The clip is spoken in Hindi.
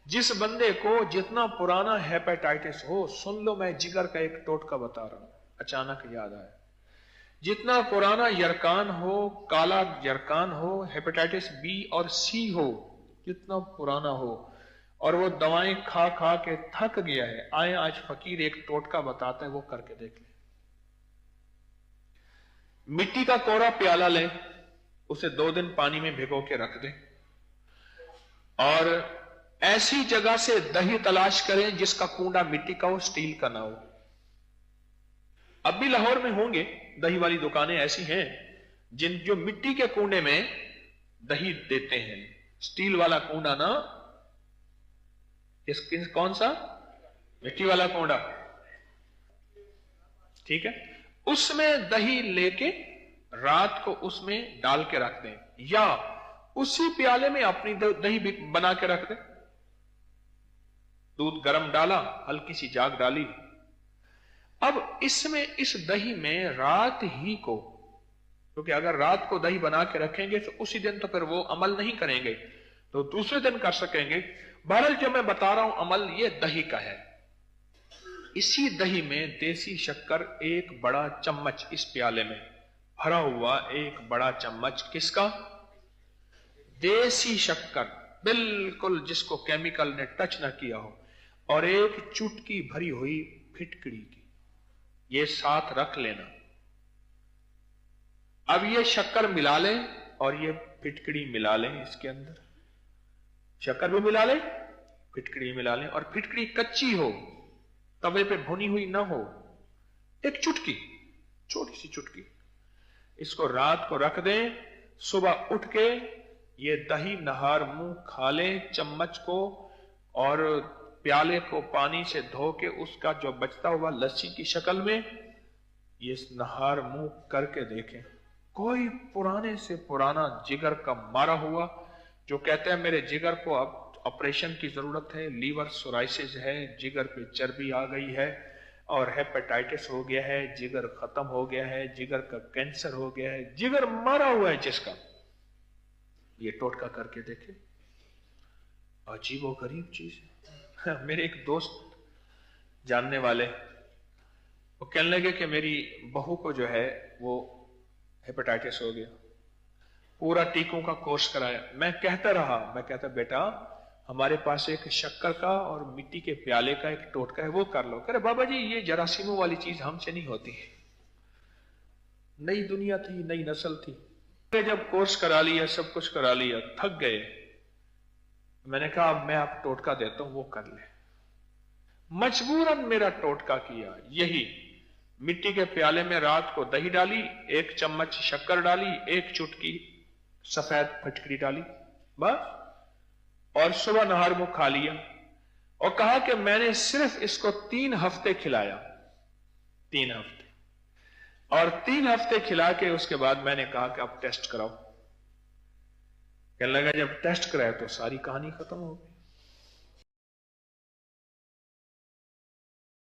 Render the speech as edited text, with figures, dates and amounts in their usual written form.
जिस बंदे को जितना पुराना हेपेटाइटिस हो, सुन लो मैं जिगर का एक टोटका बता रहा हूं, अचानक याद आया। जितना पुराना यरकान हो, काला यरकान हो, हेपेटाइटिस बी और सी हो, जितना पुराना हो, और वो दवाएं खा खा के थक गया है, आए आज फकीर एक टोटका बताता है, वो करके देख ले। मिट्टी का कोरा प्याला लें, उसे 2 दिन पानी में भिगो के रख दें, और ऐसी जगह से दही तलाश करें जिसका कूंडा मिट्टी का हो, स्टील का ना हो। अब भी लाहौर में होंगे दही वाली दुकानें ऐसी हैं जो मिट्टी के कूंडे में दही देते हैं, स्टील वाला कूंडा ना, कौन सा, मिट्टी वाला कूंडा, ठीक है। उसमें दही लेके रात को उसमें डाल के रख दें, या उसी प्याले में अपनी दही भी बना के रख दें। दूध गर्म डाला, हल्की सी जाग डाली, अब इसमें इस दही में रात ही को, क्योंकि अगर रात को दही बना के रखेंगे तो उसी दिन तो फिर वो अमल नहीं करेंगे, तो दूसरे दिन कर सकेंगे। बहरहाल जो मैं बता रहा हूं अमल ये दही का है। इसी दही में देसी शक्कर 1 बड़ा चम्मच, इस प्याले में भरा हुआ 1 बड़ा चम्मच, किसका, देसी शक्कर, बिल्कुल जिसको केमिकल ने टच ना किया हो, और 1 चुटकी भरी हुई फिटकड़ी की, ये साथ रख लेना। अब ये शक्कर मिला लें और ये फिटकड़ी मिला लें, इसके अंदर शक्कर भी मिला लें, फिटकड़ी मिला लें, और फिटकड़ी कच्ची हो, तवे पे भुनी हुई ना हो, 1 चुटकी, छोटी सी चुटकी, इसको रात को रख दें। सुबह उठ के ये दही नहार मुंह खा लें चम्मच को, और प्याले को पानी से धो के उसका जो बचता हुआ लस्सी की शक्ल में ये नहार मुंह करके देखें। कोई पुराने से पुराना जिगर का मारा हुआ जो कहते हैं मेरे जिगर को अब ऑपरेशन की जरूरत है, लीवर सोराइसिस है, जिगर पे चर्बी आ गई है, और हेपेटाइटिस हो गया है, जिगर खत्म हो गया है, जिगर का कैंसर हो गया है, जिगर मारा हुआ है जिसका, ये टोटका करके देखे, अजीबो गरीब चीज है। मेरे एक दोस्त जानने वाले, वो कहने लगे कि मेरी बहू को जो है वो हेपेटाइटिस हो गया, पूरा टीकों का कोर्स कराया। मैं कहता बेटा हमारे पास एक शक्कर का और मिट्टी के प्याले का एक टोटका है, वो कर लो। कह रहे बाबा जी ये जरासीमों वाली चीज हमसे नहीं होती, नई दुनिया थी, नई नस्ल थी। जब कोर्स करा लिया, सब कुछ करा लिया, थक गए, मैंने कहा अब मैं आप टोटका देता हूं, वो कर ले। मजबूरन मेरा टोटका किया, यही मिट्टी के प्याले में रात को दही डाली, 1 चम्मच शक्कर डाली, 1 चुटकी सफेद फिटकड़ी डाली, बस, और सुबह नहर मुंह खा लिया, और कहा कि मैंने सिर्फ इसको 3 हफ्ते खिलाया, 3 हफ्ते, और 3 हफ्ते खिला के उसके बाद मैंने कहा कि अब टेस्ट कराओ। कहने लगा जब टेस्ट कराया तो सारी कहानी खत्म हो गई।